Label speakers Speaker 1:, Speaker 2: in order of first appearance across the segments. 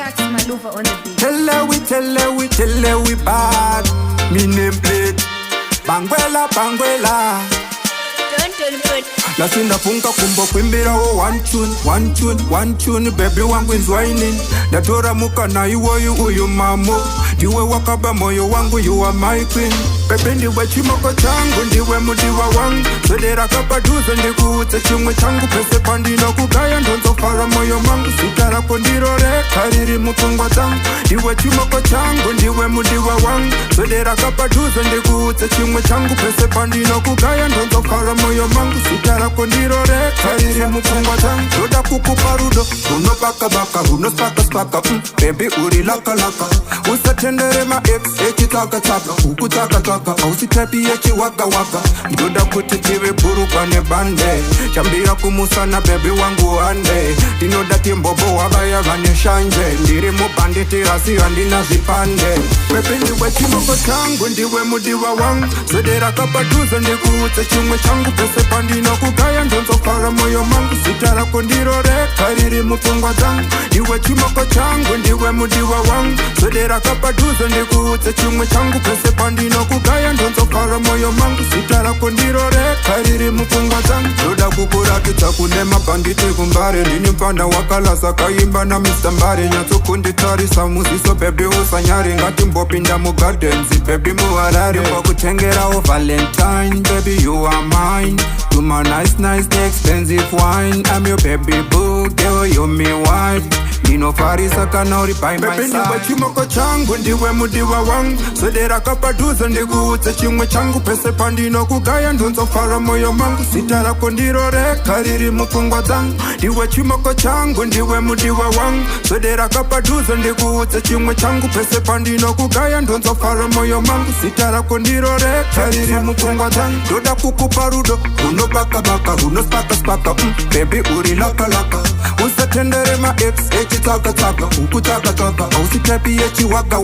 Speaker 1: Sharks Maluva on the beat.
Speaker 2: Tell her we bad. Me name plate Bangwela.
Speaker 1: Don't put.
Speaker 2: Lasinda funka kumbo kwimbira wo one tune baby wangu is whining. Natora muka na iwo uyu mamo. Diwe wakaba moyo wangu you are my queen. Baby ndiwe chimoko changu ndiwe mudiwa wangu. Sodera kapaduza ndikuutse chimwe changu. Pese pandino kugaya ndonzo fara moyo mangu. Sitara kondirore kariri mutungwa zangu. Ndiwe chimoko changu ndiwe mudiwa wangu. Sodera kapaduza ndikuutse chimwe changu. Pese pandino kugaya ndonzo fara moyo mangu. Sitara kondirore kariri mutungwa zangu. Doda kukupa rudo uno baka uno spaka baby uri laka usatendere ma ex taka ukutaka ausitepi echi waka ndoda kuti tive buru pane bande chambira kumusana baby wangu ande dinoda timbobo wabaya vane shanje ndiri Mubhandity handina zvipande baby ndiwe chimoko changu ndiwe mudiwa wangu zodera kapaduza ndikuutse chimwe changu pese pandino kugaya ndonzofara moyo mangu zita rako ndirore kariri mupfungwa dzangu ndiwe chimoko changu ndiwe mudiwa wangu zodera kapaduza ndikuutse chimwe changu pese pandino kugaya ndonzofara moyo mangu zita rako ndirore kariri mupfungwa dzangu ndoda kukuratidza kune Mubhandity kumbare ndini mpanda wakalasa kaimba na Mr. Mbare nyatsokunditarisa muziso baby usanyari ngatimbopinda mugardens baby muharare kwakutengerawo Valentine baby you are mine to my nice expensive wine I'm your baby boo girl you me wife ndinofarisa kana uri by my side ndiwe chimoko changu ndiwe mudiwa wangu zodera kapaduza ndikuutse chimwe changu pese pandino kugaya ndonzofara moyo mangu zita rako ndirore kariri mupfungwa dzangu ndiwe chimoko changu ndiwe mudiwa wangu zodera kapaduza ndikuutse chimwe changu pese pandino kugaya ndonzofara moyo mangu zita rako ndirore kariri mupfungwa dzangu ndoda kukupa rudo uno baka uno spaka baby uri laka usatendere ma ex taka ukutaka ausitepi echi waka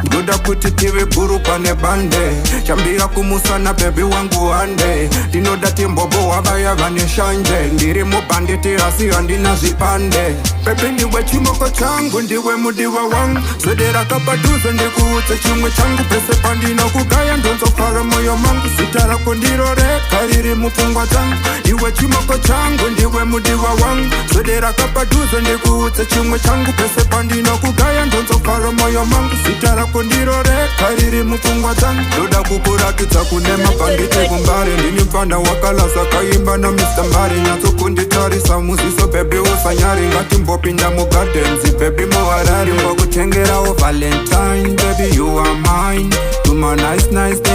Speaker 2: ndoda kuti tive buru pane bande chambira kumusana baby wangu ande dinoda timbobo wabaya vane shanje ndiri Mubhandity handina zvipande baby ndiwe chimoko changu ndiwe mudiwa wangu zodera kapaduza ndikuutse chimwe changu pese pandino kugaya ndonzofara moyo mangu zita rako ndirore kariri mupfungwa dzangu ndiwe chimoko changu ndiwe mudiwa wangu zodera kapaduza ndikuutse chimwe changu pese pandino kugaya ndonzofara moyo mangu zita rako ndirore kariri mupfungwa dzangu ndoda kukuratidza kune Mubhandity kumbare ndini mpanda wakalasa kaimba na Mr. Mbare nyatsokunditarisa muziso baby usanyari ngatimbopinda mugardens baby muharare kwakutengerawo Valentine baby you are mine to my nice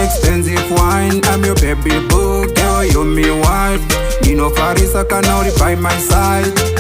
Speaker 2: expensive wine I'm your baby boo girl you me wife ndinofarisa kana uri by my side